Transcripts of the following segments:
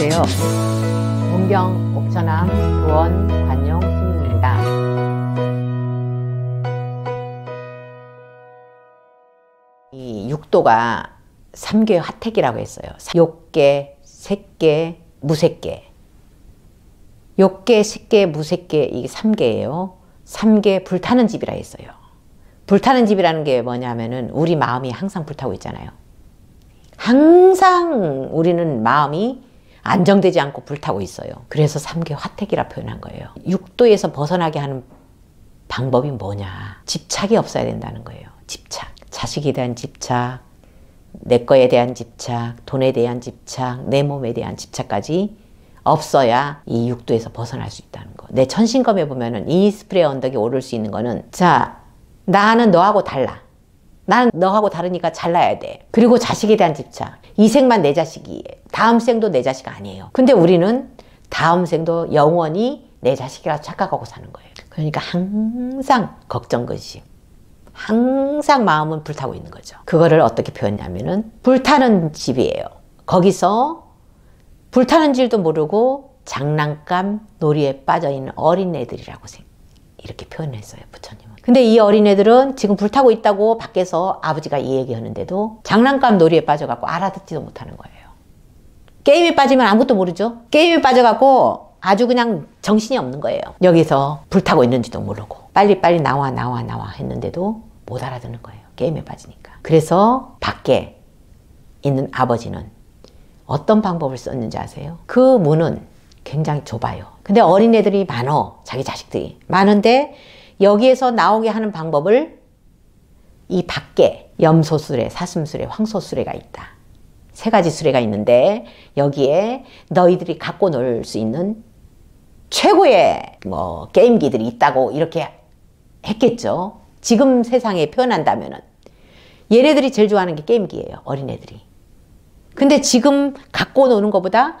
안녕하세요. 문경 옥천암 도원 관용 스님입니다. 이 육도가 3개 화택이라고 했어요. 욕계, 색계, 무색계. 욕계, 색계, 무색계 이 3개예요. 3개 불타는 집이라 했어요. 불타는 집이라는 게 뭐냐면은 우리 마음이 항상 불타고 있잖아요. 항상 우리는 마음이 안정되지 않고 불타고 있어요. 그래서 3개 화택이라 표현한 거예요. 육도에서 벗어나게 하는 방법이 뭐냐? 집착이 없어야 된다는 거예요. 집착. 자식에 대한 집착, 내 거에 대한 집착, 돈에 대한 집착, 내 몸에 대한 집착까지 없어야 이 육도에서 벗어날 수 있다는 거. 내 천신검에 보면은 이니스프레 언덕에 오를 수 있는 거는, 자, 나는 너하고 달라. 나는 너하고 다르니까 잘나야 돼. 그리고 자식에 대한 집착. 이 생만 내 자식이에요. 다음 생도 내 자식 아니에요. 근데 우리는 다음 생도 영원히 내 자식이라 착각하고 사는 거예요. 그러니까 항상 걱정거심. 항상 마음은 불타고 있는 거죠. 그거를 어떻게 표현하냐면은 불타는 집이에요. 거기서 불타는 줄도 모르고 장난감, 놀이에 빠져있는 어린애들이라고 이렇게 표현했어요, 부처님은. 근데 이 어린애들은 지금 불타고 있다고 밖에서 아버지가 이 얘기하는데도 장난감, 놀이에 빠져갖고 알아듣지도 못하는 거예요. 게임에 빠지면 아무것도 모르죠. 게임에 빠져갖고 아주 그냥 정신이 없는 거예요. 여기서 불타고 있는지도 모르고 빨리빨리 나와 했는데도 못 알아듣는 거예요. 게임에 빠지니까. 그래서 밖에 있는 아버지는 어떤 방법을 썼는지 아세요? 그 문은 굉장히 좁아요. 근데 어린애들이 많어. 자기 자식들이 많은데 여기에서 나오게 하는 방법을 이 밖에 염소수레, 사슴수레, 황소수레가 있다. 3가지 수레가 있는데 여기에 너희들이 갖고 놀 수 있는 최고의 게임기들이 있다고 이렇게 했겠죠. 지금 세상에 표현한다면은 얘네들이 제일 좋아하는 게 게임기예요. 어린애들이. 근데 지금 갖고 노는 것보다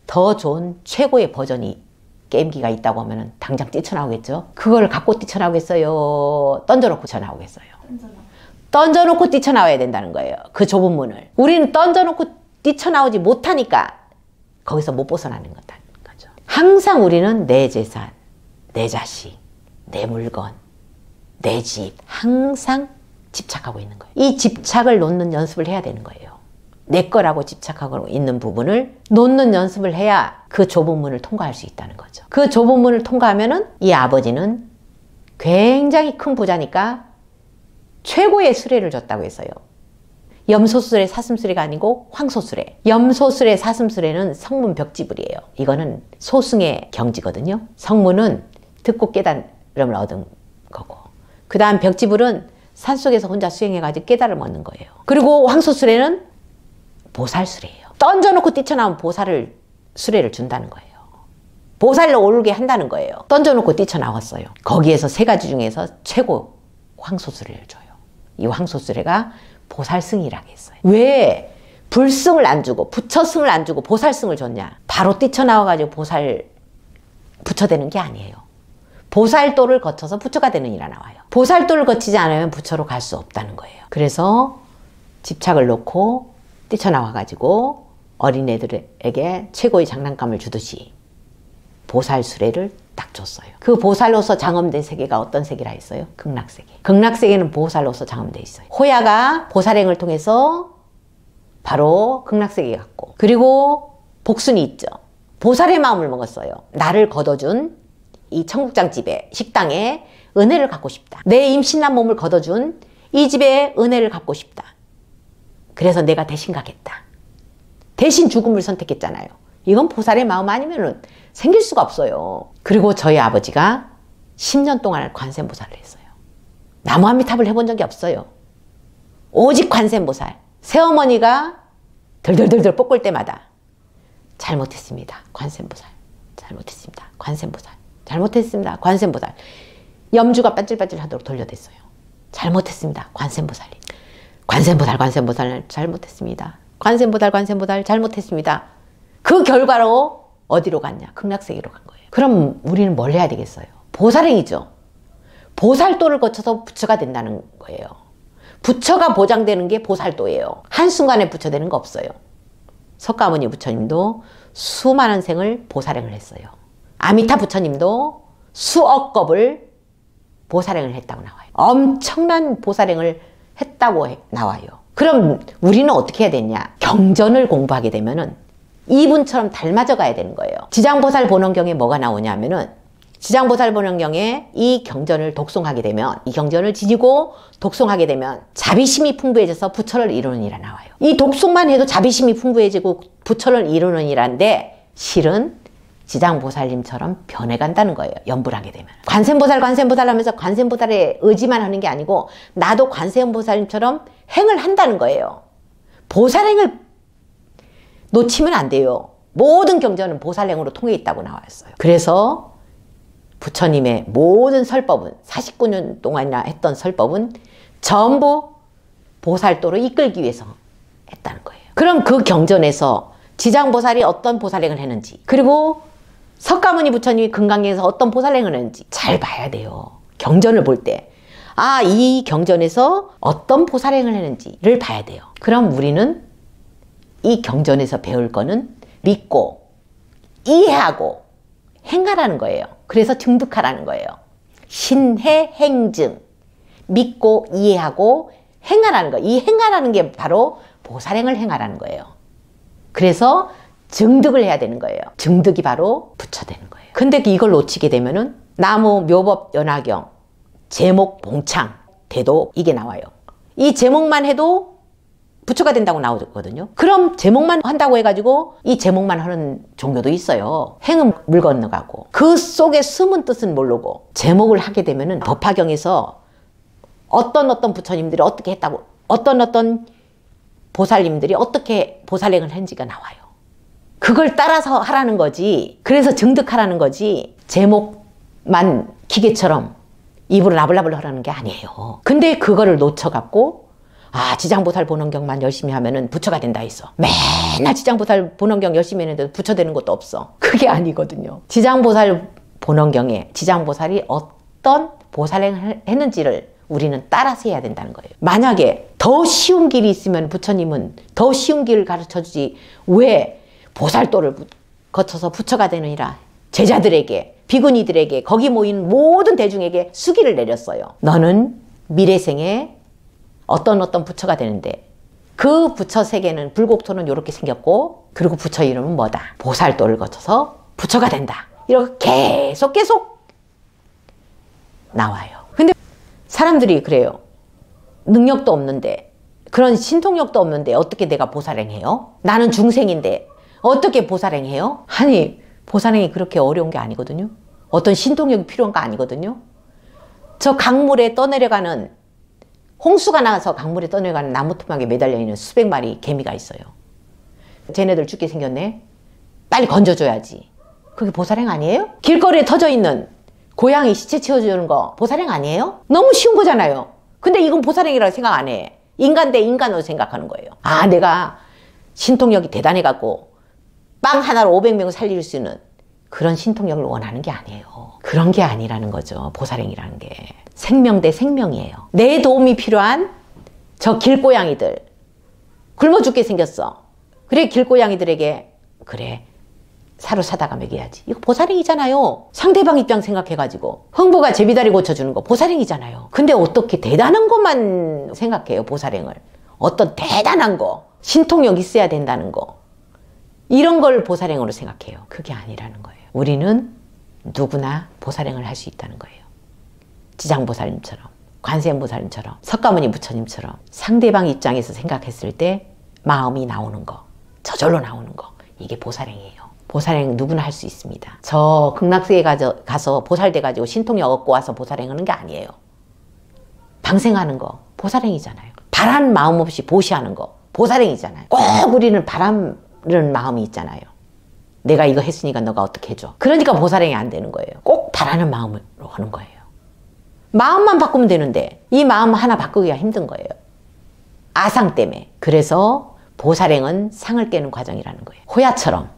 더 좋은 최고의 버전이 게임기가 있다고 하면은 당장 뛰쳐나오겠죠. 그걸 갖고 뛰쳐나오겠어요? 던져놓고 뛰쳐나오겠어요? 던져놓고 뛰쳐나와야 된다는 거예요. 그 좁은 문을. 우리는 던져놓고 뛰쳐나오지 못하니까 거기서 못 벗어나는 거죠. 항상 우리는 내 재산, 내 자식, 내 물건, 내 집 항상 집착하고 있는 거예요. 이 집착을 놓는 연습을 해야 되는 거예요. 내 거라고 집착하고 있는 부분을 놓는 연습을 해야 그 좁은 문을 통과할 수 있다는 거죠. 그 좁은 문을 통과하면은 이 아버지는 굉장히 큰 부자니까 최고의 수레를 줬다고 했어요. 염소수레, 사슴수레가 아니고 황소수레. 염소수레, 사슴수레는 성문 벽지불이에요. 이거는 소승의 경지거든요. 성문은 듣고 깨달음을 얻은 거고, 그 다음 벽지불은 산속에서 혼자 수행해가지고 깨달음을 얻는 거예요. 그리고 황소수레는 보살수레예요. 던져놓고 뛰쳐나온 수레를 준다는 거예요. 보살로 오르게 한다는 거예요. 던져놓고 뛰쳐나왔어요. 거기에서 3가지 중에서 최고 황소수레를 줘요. 이 황소수레가 보살승이라고 했어요. 왜 불승을 안 주고 부처승을 안 주고 보살승을 줬냐? 바로 뛰쳐나와가지고 부처되는 게 아니에요. 보살도를 거쳐서 부처가 되는 이라 나와요. 보살도를 거치지 않으면 부처로 갈 수 없다는 거예요. 그래서 집착을 놓고 뛰쳐나와가지고 어린애들에게 최고의 장난감을 주듯이 보살수레를 딱 줬어요. 그 보살로서 장엄된 세계가 어떤 세계라 했어요? 극락세계. 극락세계는 보살로서 장엄되어 있어요. 호야가 보살행을 통해서 바로 극락세계에 갔고, 그리고 복순이 있죠. 보살의 마음을 먹었어요. 나를 걷어준 이 청국장집에, 식당에 은혜를 갖고 싶다. 내 임신한 몸을 걷어준 이 집에 은혜를 갖고 싶다. 그래서 내가 대신 가겠다. 대신 죽음을 선택했잖아요. 이건 보살의 마음 아니면 생길 수가 없어요. 그리고 저희 아버지가 10년 동안 관세음보살을 했어요. 나무아미탑을 해본 적이 없어요. 오직 관세음보살. 새어머니가 덜덜덜덜 볶을 때마다 잘못했습니다. 관세음보살. 잘못했습니다. 관세음보살. 잘못했습니다. 관세음보살. 염주가 반질반질 하도록 돌려댔어요. 잘못했습니다. 관세음보살님. 관세음보살 잘못했습니다. 관세음보살 잘못했습니다. 그 결과로 어디로 갔냐? 극락세계로 간 거예요. 그럼 우리는 뭘 해야 되겠어요? 보살행이죠. 보살도를 거쳐서 부처가 된다는 거예요. 부처가 보장되는 게 보살도예요. 한순간에 부처 되는 거 없어요. 석가모니 부처님도 수많은 생을 보살행을 했어요. 아미타 부처님도 수억 겁을 보살행을 했다고 나와요. 엄청난 보살행을 했다고 나와요. 그럼 우리는 어떻게 해야 되냐? 경전을 공부하게 되면은 이분처럼 닮아져 가야 되는 거예요. 지장보살 본원경에 뭐가 나오냐면은 지장보살 본원경에 이 경전을 독송하게 되면, 이 경전을 지니고 독송하게 되면 자비심이 풍부해져서 부처를 이루는 이라 나와요. 이 독송만 해도 자비심이 풍부해지고 부처를 이루는 이라인데 실은 지장보살님처럼 변해간다는 거예요. 연불하게 되면. 관세음보살 하면서 관세음보살의 의지만 하는 게 아니고 나도 관세음보살님처럼 행을 한다는 거예요. 보살행을 놓치면 안 돼요. 모든 경전은 보살행으로 통해 있다고 나왔어요. 그래서 부처님의 모든 설법은 49년 동안이나 했던 설법은 전부 보살도로 이끌기 위해서 했다는 거예요. 그럼 그 경전에서 지장보살이 어떤 보살행을 했는지, 그리고 석가모니 부처님이 금강경에서 어떤 보살행을 했는지 잘 봐야 돼요. 경전을 볼 때. 아, 이 경전에서 어떤 보살행을 했는지를 봐야 돼요. 그럼 우리는 이 경전에서 배울 거는 믿고 이해하고 행하라는 거예요. 그래서 증득하라는 거예요. 신해 행증. 믿고 이해하고 행하라는 거예요. 이 행하라는 게 바로 보살행을 행하라는 거예요. 그래서 증득을 해야 되는 거예요. 증득이 바로 부처 되는 거예요. 근데 이걸 놓치게 되면은 나무 묘법 연화경, 제목 봉창, 대도 이게 나와요. 이 제목만 해도 부처가 된다고 나오거든요. 그럼 제목만 한다고 해가지고 이 제목만 하는 종교도 있어요. 행은 물 건너가고 그 속에 숨은 뜻은 모르고 제목을 하게 되면은 법화경에서 어떤 부처님들이 어떻게 했다고, 어떤 보살님들이 어떻게 보살행을 했는지가 나와요. 그걸 따라서 하라는 거지. 그래서 증득하라는 거지. 제목만 기계처럼 입으로 나불나불 하라는 게 아니에요. 근데 그거를 놓쳐갖고 아, 지장보살 본원경만 열심히 하면은 부처가 된다 했어. 맨날 지장보살 본원경 열심히 했는데도 부처 되는 것도 없어. 그게 아니거든요. 지장보살 본원경에 지장보살이 어떤 보살행을 했는지를 우리는 따라서 해야 된다는 거예요. 만약에 더 쉬운 길이 있으면 부처님은 더 쉬운 길을 가르쳐주지 왜 보살도를 거쳐서 부처가 되느니라 제자들에게, 비구니들에게, 거기 모인 모든 대중에게 수기를 내렸어요. 너는 미래생에 어떤 부처가 되는데 그 부처 세계는 불국토는 이렇게 생겼고, 그리고 부처 이름은 뭐다? 보살도를 거쳐서 부처가 된다. 이렇게 계속 나와요. 근데 사람들이 그래요. 능력도 없는데, 그런 신통력도 없는데 어떻게 내가 보살행해요? 나는 중생인데 어떻게 보살행해요? 아니, 보살행이 그렇게 어려운 게 아니거든요. 어떤 신통력이 필요한 거 아니거든요. 저 강물에 떠내려가는, 홍수가 나서 강물에 떠내려가는 나무토막에 매달려 있는 수백 마리 개미가 있어요. 쟤네들 죽게 생겼네. 빨리 건져줘야지. 그게 보살행 아니에요? 길거리에 터져 있는 고양이 시체 치워주는 거 보살행 아니에요? 너무 쉬운 거잖아요. 근데 이건 보살행이라고 생각 안 해. 인간 대 인간으로 생각하는 거예요. 아, 내가 신통력이 대단해갖고 빵 하나로 500명 살릴 수 있는 그런 신통력을 원하는 게 아니에요. 그런 게 아니라는 거죠. 보살행이라는 게. 생명 대 생명이에요. 내 도움이 필요한 저 길고양이들. 굶어 죽게 생겼어. 그래, 길고양이들에게 그래, 사료 사다가 먹여야지. 이거 보살행이잖아요. 상대방 입장 생각해가지고 흥부가 제비다리 고쳐주는 거 보살행이잖아요. 근데 어떻게 대단한 것만 생각해요, 보살행을. 어떤 대단한 거, 신통력 있어야 된다는 거, 이런 걸 보살행으로 생각해요. 그게 아니라는 거예요. 우리는 누구나 보살행을 할 수 있다는 거예요. 지장보살님처럼, 관세음보살님처럼, 석가모니 부처님처럼 상대방 입장에서 생각했을 때 마음이 나오는 거, 저절로 나오는 거, 이게 보살행이에요. 보살행 누구나 할 수 있습니다. 저 극락세계 가서 보살 돼가지고 신통력 얻고 와서 보살행하는 게 아니에요. 방생하는 거 보살행이잖아요. 바라는 마음 없이 보시하는 거 보살행이잖아요. 꼭 우리는 바라는 마음이 있잖아요. 내가 이거 했으니까 너가 어떻게 해줘. 그러니까 보살행이 안 되는 거예요. 꼭 바라는 마음으로 하는 거예요. 마음만 바꾸면 되는데 이 마음 하나 바꾸기가 힘든 거예요. 아상 때문에. 그래서 보살행은 상을 깨는 과정이라는 거예요. 호야처럼,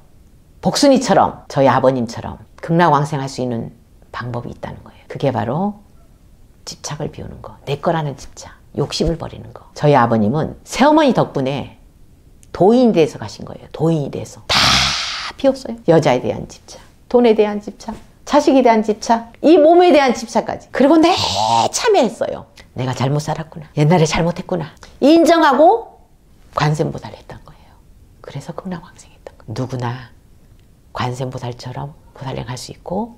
복순이처럼, 저희 아버님처럼 극락왕생할 수 있는 방법이 있다는 거예요. 그게 바로 집착을 비우는 거. 내 거라는 집착, 욕심을 버리는 거. 저희 아버님은 새어머니 덕분에 도인이 돼서 가신 거예요. 도인이 돼서. 다 비웠어요. 여자에 대한 집착, 돈에 대한 집착, 자식에 대한 집착, 이 몸에 대한 집착까지. 그리고 내 참여했어요. 내가 잘못 살았구나. 옛날에 잘못했구나. 인정하고 관세음보살했던 거예요. 그래서 극락왕생했던 거예요. 누구나 관세음보살처럼 보살행할 수 있고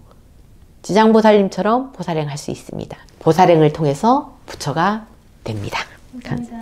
지장보살님처럼 보살행할 수 있습니다. 보살행을 통해서 부처가 됩니다. 감사합니다.